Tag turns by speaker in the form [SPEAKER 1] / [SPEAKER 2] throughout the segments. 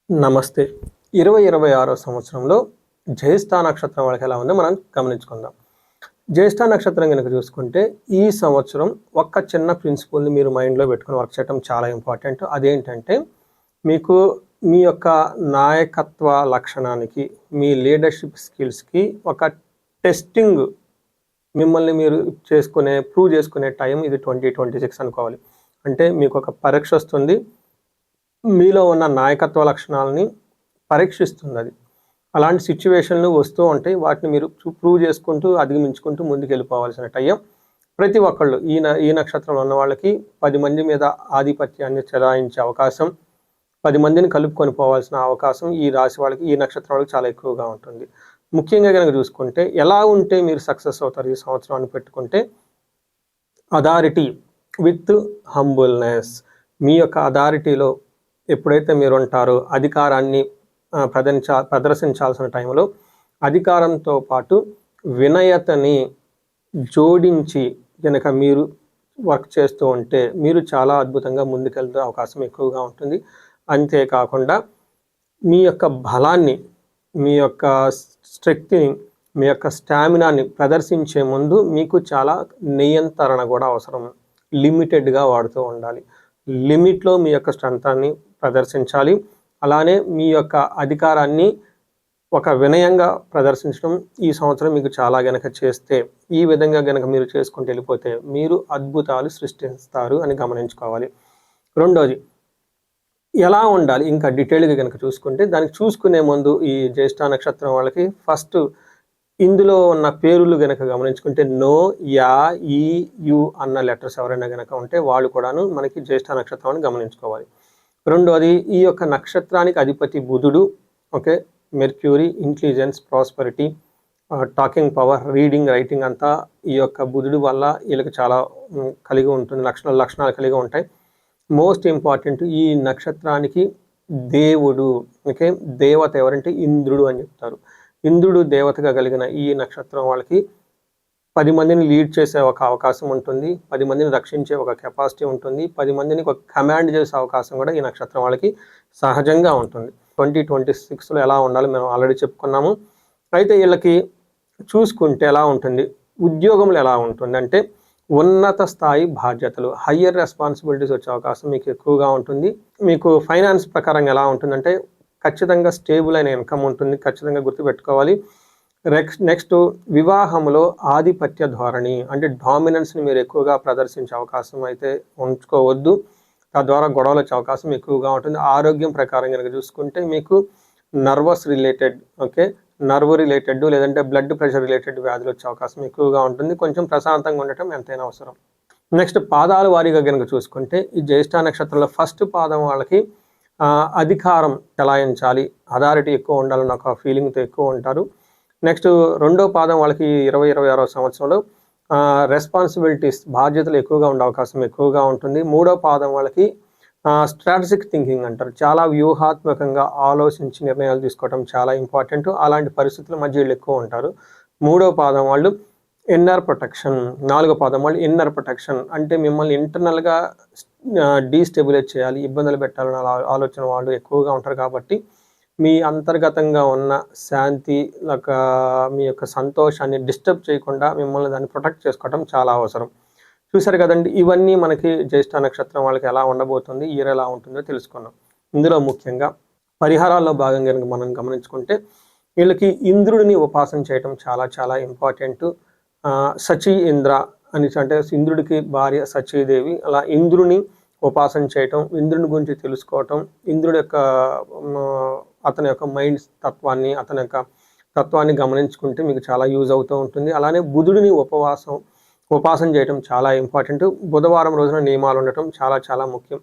[SPEAKER 1] నమస్తే. 2026 సంవత్సరంలో జ్యేష్ఠ నక్షత్రం వాళ్ళకి ఎలా ఉందో మనం గమనించుకుందాం. జ్యేష్ఠ నక్షత్రం గనుక చూసుకుంటే ఈ సంవత్సరం ఒక్క చిన్న ప్రిన్సిపల్‌ని మీరు మైండ్‌లో పెట్టుకొని వర్క్ చేయటం చాలా ఇంపార్టెంట్. అదేంటంటే మీకు మీ యొక్క నాయకత్వ లక్షణానికి, మీ లీడర్‌షిప్ స్కిల్స్‌కి ఒక టెస్టింగ్ మిమ్మల్ని మీరు ప్రూవ్ చేసుకునే టైం ఇది 2026 అనుకోవాలి. అంటే మీకు ఒక పరీక్ష వస్తుంది. మీలో ఉన్న నాయకత్వ లక్షణాలని పరీక్షిస్తుంది అది. అలాంటి సిచ్యువేషన్లు వస్తూ ఉంటాయి. వాటిని మీరు ప్రూవ్ చేసుకుంటూ, అధిగమించుకుంటూ ముందుకెళ్ళిపోవాల్సిన టైం. ప్రతి ఒక్కళ్ళు ఈ నక్షత్రంలో ఉన్న వాళ్ళకి 10 మంది మీద ఆధిపత్యాన్ని చెలాయించే అవకాశం, 10 మందిని కలుపుకొని పోవాల్సిన అవకాశం ఈ రాశి వాళ్ళకి, ఈ నక్షత్రం వాళ్ళకి చాలా ఎక్కువగా ఉంటుంది. ముఖ్యంగా కనుక చూసుకుంటే ఎలా ఉంటే మీరు సక్సెస్ అవుతారు ఈ సంవత్సరాన్ని పెట్టుకుంటే, అథారిటీ విత్ హంబుల్నెస్. మీ యొక్క అథారిటీలో ఎప్పుడైతే మీరు ఉంటారో అధికారాన్ని ప్రదర్శించాల్సిన టైంలో అధికారంతో పాటు వినయతని జోడించి కనుక మీరు వర్క్ చేస్తూ ఉంటే మీరు చాలా అద్భుతంగా ముందుకెళ్తే అవకాశం ఎక్కువగా ఉంటుంది. అంతేకాకుండా మీ యొక్క బలాన్ని, మీ యొక్క శక్తిని, మీ యొక్క స్టామినాని ప్రదర్శించే ముందు మీకు చాలా నియంత్రణ కూడా అవసరం. లిమిటెడ్గా వాడుతూ ఉండాలి. లిమిట్లో మీ యొక్క స్ట్రెంగ్త్ని ప్రదర్శించాలి. అలానే మీ యొక్క అధికారాన్ని ఒక వినయంగా ప్రదర్శించడం ఈ సంవత్సరం మీకు చాలా గనక చేస్తే, ఈ విధంగా గనక మీరు చేసుకుంటూ వెళ్ళిపోతే మీరు అద్భుతాలు సృష్టిస్తారు అని గమనించుకోవాలి. రెండోది ఎలా ఉండాలి ఇంకా డీటెయిల్గా కనుక చూసుకుంటే, దానికి చూసుకునే ముందు ఈ జ్యేష్ఠ నక్షత్రం వాళ్ళకి ఫస్ట్ ఇందులో ఉన్న పేర్లు గనక గమనించుకుంటే నో, యా, ఈ, యు అన్న లెటర్స్ ఎవరైనా గనక ఉంటే వాళ్ళు కూడాను మనకి జ్యేష్ఠ నక్షత్రం అని గమనించుకోవాలి. రెండోది ఈ యొక్క నక్షత్రానికి అధిపతి బుధుడు. Okay, mercury, intelligence, prosperity, talking power, reading, writing అంతా ఈ యొక్క బుధుడు వల్ల వీళ్ళకి చాలా కలిగి ఉంటుంది, లక్షణాలు కలిగి ఉంటాయి. మోస్ట్ ఇంపార్టెంట్ ఈ నక్షత్రానికి దేవుడు, ఓకే, దేవత ఎవరంటే ఇంద్రుడు అని చెప్తారు. ఇంద్రుడు దేవతగా కలిగిన ఈ నక్షత్రం వాళ్ళకి 10 మందిని లీడ్ చేసే ఒక అవకాశం ఉంటుంది, 10 మందిని రక్షించే ఒక కెపాసిటీ ఉంటుంది, 10 మందిని ఒక కమాండ్ చేసే అవకాశం కూడా ఈ నక్షత్రం వాళ్ళకి సహజంగా ఉంటుంది. 2026లో ఎలా ఉండాలో మేము ఆల్రెడీ చెప్పుకున్నాము. అయితే వీళ్ళకి చూసుకుంటే ఎలా ఉంటుంది, ఉద్యోగంలో ఎలా ఉంటుంది అంటే ఉన్నత స్థాయి బాధ్యతలు, హయ్యర్ రెస్పాన్సిబిలిటీస్ వచ్చే అవకాశం మీకు ఎక్కువగా ఉంటుంది. మీకు ఫైనాన్స్ ప్రకారం ఎలా ఉంటుందంటే ఖచ్చితంగా స్టేబుల్ అయిన ఇన్కమ్ ఉంటుంది, ఖచ్చితంగా గుర్తుపెట్టుకోవాలి. నెక్స్ట్ వివాహంలో ఆధిపత్య ధోరణి అంటే డామినెన్స్ని మీరు ఎక్కువగా ప్రదర్శించే అవకాశం అయితే ఉంచుకోవద్దు. తద్వారా గొడవలు వచ్చే అవకాశం ఎక్కువగా ఉంటుంది. ఆరోగ్యం ప్రకారం కనుక చూసుకుంటే మీకు nervous related, okay, nerve related లేదంటే బ్లడ్ ప్రెషర్ రిలేటెడ్ వ్యాధులు వచ్చే అవకాశం ఎక్కువగా ఉంటుంది. కొంచెం ప్రశాంతంగా ఉండటం ఎంతైనా అవసరం. నెక్స్ట్ పాదాల వారీగా కనుక చూసుకుంటే ఈ జ్యేష్ఠ నక్షత్రంలో ఫస్ట్ పాదం వాళ్ళకి అధికారం చెలాయించాలి, అథారిటీ ఎక్కువ ఉండాలన్న ఒక ఫీలింగ్తో ఎక్కువ ఉంటారు. నెక్స్ట్ రెండో పాదం వాళ్ళకి 2026 సంవత్సరంలో రెస్పాన్సిబిలిటీస్, బాధ్యతలు ఎక్కువగా ఉండే అవకాశం ఎక్కువగా ఉంటుంది. మూడో పాదం వాళ్ళకి స్ట్రాటజిక్ థింకింగ్ అంటారు, చాలా వ్యూహాత్మకంగా ఆలోచించి నిర్ణయాలు తీసుకోవడం చాలా ఇంపార్టెంట్. అలాంటి పరిస్థితుల మధ్య వీళ్ళు ఎక్కువ ఉంటారు. మూడో పాదం వాళ్ళు ఇన్నర్ ప్రొటెక్షన్, నాలుగో పాదం వాళ్ళు ఇన్నర్ ప్రొటెక్షన్ అంటే మిమ్మల్ని ఇంటర్నల్గా డీస్టెబిలైజ్ చేయాలి, ఇబ్బందులు పెట్టాలన్న ఆలోచన వాళ్ళు ఎక్కువగా ఉంటారు. కాబట్టి మీ అంతర్గతంగా ఉన్న శాంతి, మీ యొక్క సంతోషాన్ని డిస్టర్బ్ చేయకుండా మిమ్మల్ని దాన్ని ప్రొటెక్ట్ చేసుకోవడం చాలా అవసరం. చూసారు కదండి, ఇవన్నీ మనకి జ్యేష్ఠ నక్షత్రం వాళ్ళకి ఎలా ఉండబోతుంది, ఇయర్ ఎలా ఉంటుందో తెలుసుకున్నాం. ఇందులో ముఖ్యంగా పరిహారాల్లో భాగంగా మనం గమనించుకుంటే వీళ్ళకి ఇంద్రుడిని ఉపాసన చేయడం చాలా చాలా ఇంపార్టెంట్. సచీ ఇంద్ర అని అంటే ఇంద్రుడికి భార్య సచీదేవి, అలా ఇంద్రుని ఉపాసన చేయటం, ఇంద్రుని గురించి తెలుసుకోవటం, ఇంద్రుడి యొక్క అతని యొక్క మైండ్ తత్వాన్ని, అతని యొక్క తత్వాన్ని గమనించుకుంటే మీకు చాలా యూజ్ అవుతూ ఉంటుంది. అలానే బుధుడిని ఉపాసన చేయటం చాలా ఇంపార్టెంట్. బుధవారం రోజున నియమాలు ఉండటం చాలా చాలా ముఖ్యం.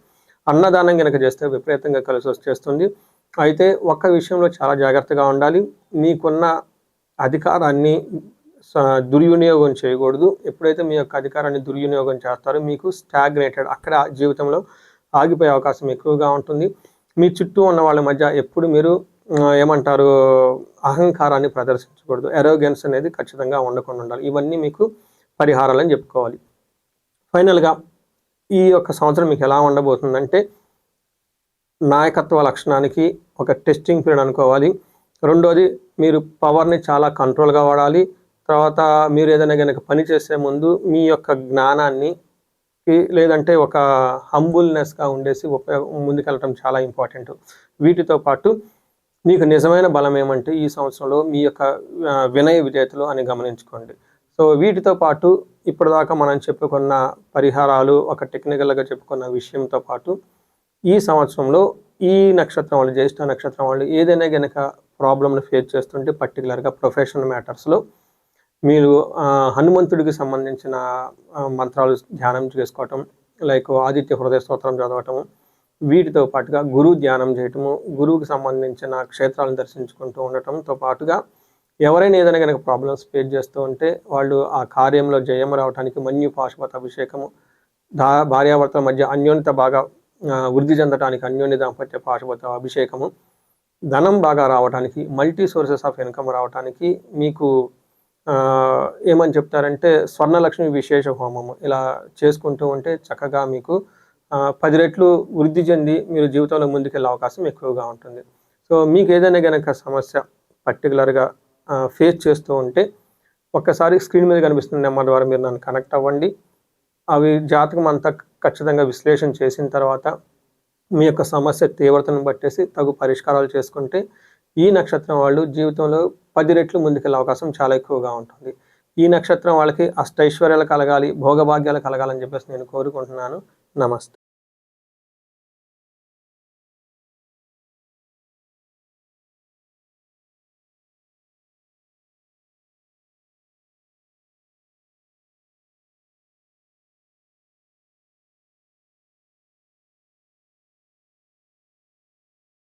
[SPEAKER 1] అన్నదానం కనుక చేస్తే విపరీతంగా కలిసి వచ్చేస్తుంది. అయితే ఒక్క విషయంలో చాలా జాగ్రత్తగా ఉండాలి, మీకున్న అధికారాన్ని దుర్వినియోగం చేయకూడదు. ఎప్పుడైతే మీ యొక్క అధికారాన్ని దుర్వినియోగం చేస్తారో మీకు స్టాగ్నేటెడ్, అక్కడ జీవితంలో ఆగిపోయే అవకాశం ఎక్కువగా ఉంటుంది. మీ చుట్టూ ఉన్న వాళ్ళ మధ్య ఎప్పుడు మీరు ఏమంటారు అహంకారాన్ని ప్రదర్శించకూడదు, ఎరోగెన్స్ అనేది ఖచ్చితంగా ఉండకుండా ఉండాలి. ఇవన్నీ మీకు పరిహారాలని చెప్పుకోవాలి. ఫైనల్గా ఈ యొక్క సంవత్సరం మీకు ఎలా ఉండబోతుందంటే నాయకత్వ లక్షణానికి ఒక టెస్టింగ్ పీరియడ్ అనుకోవాలి. రెండోది మీరు పవర్‌ని చాలా కంట్రోల్‌గా వాడాలి. తర్వాత మీరు ఏదైనా గనక పని చేసే ముందు మీ యొక్క జ్ఞానాన్ని లేదంటే ఒక హంబుల్‌నెస్‌గా ఉండేసి ముందుకెళ్ళటం చాలా ఇంపార్టెంట్. వీటితో పాటు మీకు నిజమైన బలం ఏమంటే ఈ సంవత్సరంలో మీ యొక్క వినయ విధేయతలు అని గమనించుకోండి. సో వీటితో పాటు ఇప్పటిదాకా మనం చెప్పుకున్న పరిహారాలు, ఒక టెక్నికల్‌గా చెప్పుకున్న విషయంతో పాటు ఈ సంవత్సరంలో ఈ నక్షత్రం వాళ్ళు, జ్యేష్ఠ నక్షత్రం వాళ్ళు ఏదైనా గనక ప్రాబ్లమ్‌ని ఫేస్ చేస్తుంటే పర్టిక్యులర్‌గా ప్రొఫెషనల్ మ్యాటర్స్‌లో మీరు హనుమంతుడికి సంబంధించిన మంత్రాలు ధ్యానం చేసుకోవటం, లైక్ ఆదిత్య హృదయ స్తోత్రం చదవటము, వీటితో పాటుగా గురువు ధ్యానం చేయటము, గురువుకి సంబంధించిన క్షేత్రాలను దర్శించుకుంటూ ఉండటంతో పాటుగా ఎవరైనా ఏదైనా గనక ప్రాబ్లమ్స్ ఫేస్ చేస్తూ ఉంటే వాళ్ళు ఆ కార్యంలో జయం రావడానికి మన్యు పాశుపత అభిషేకము, భార్యాభర్తల మధ్య అన్యోన్యత బాగా వృద్ధి చెందడానికి అన్యోన్య దాంపత్య పాశుపత అభిషేకము, ధనం బాగా రావడానికి, మల్టీ సోర్సెస్ ఆఫ్ ఇన్కమ్ రావడానికి మీకు ఏమని చెప్తారంటే స్వర్ణలక్ష్మి విశేష హోమము ఇలా చేసుకుంటూ ఉంటే చక్కగా మీకు 10 రెట్లు వృద్ధి చెంది మీరు జీవితంలో ముందుకెళ్ళే అవకాశం ఎక్కువగా ఉంటుంది. సో మీకు ఏదైనా గనక సమస్య పర్టికులర్‌గా ఫేస్ చేస్తూ ఉంటే ఒక్కసారి స్క్రీన్ మీద కనిపిస్తున్న నెంబర్ ద్వారా మీరు నన్ను కనెక్ట్ అవ్వండి. అవి జాతకం అంతా ఖచ్చితంగా విశ్లేషణ చేసిన తర్వాత మీ యొక్క సమస్య తీవ్రతను బట్టేసి తగు పరిష్కారాలు చేసుకుంటే ఈ నక్షత్రం వాళ్ళు జీవితంలో 10 రెట్లు ముందుకెళ్ళే అవకాశం చాలా ఎక్కువగా ఉంటుంది. ఈ నక్షత్రం వాళ్ళకి అష్టైశ్వర్యాలు కలగాలి, భోగభాగ్యాలు కలగాలని చెప్పేసి నేను కోరుకుంటున్నాను. నమస్తే.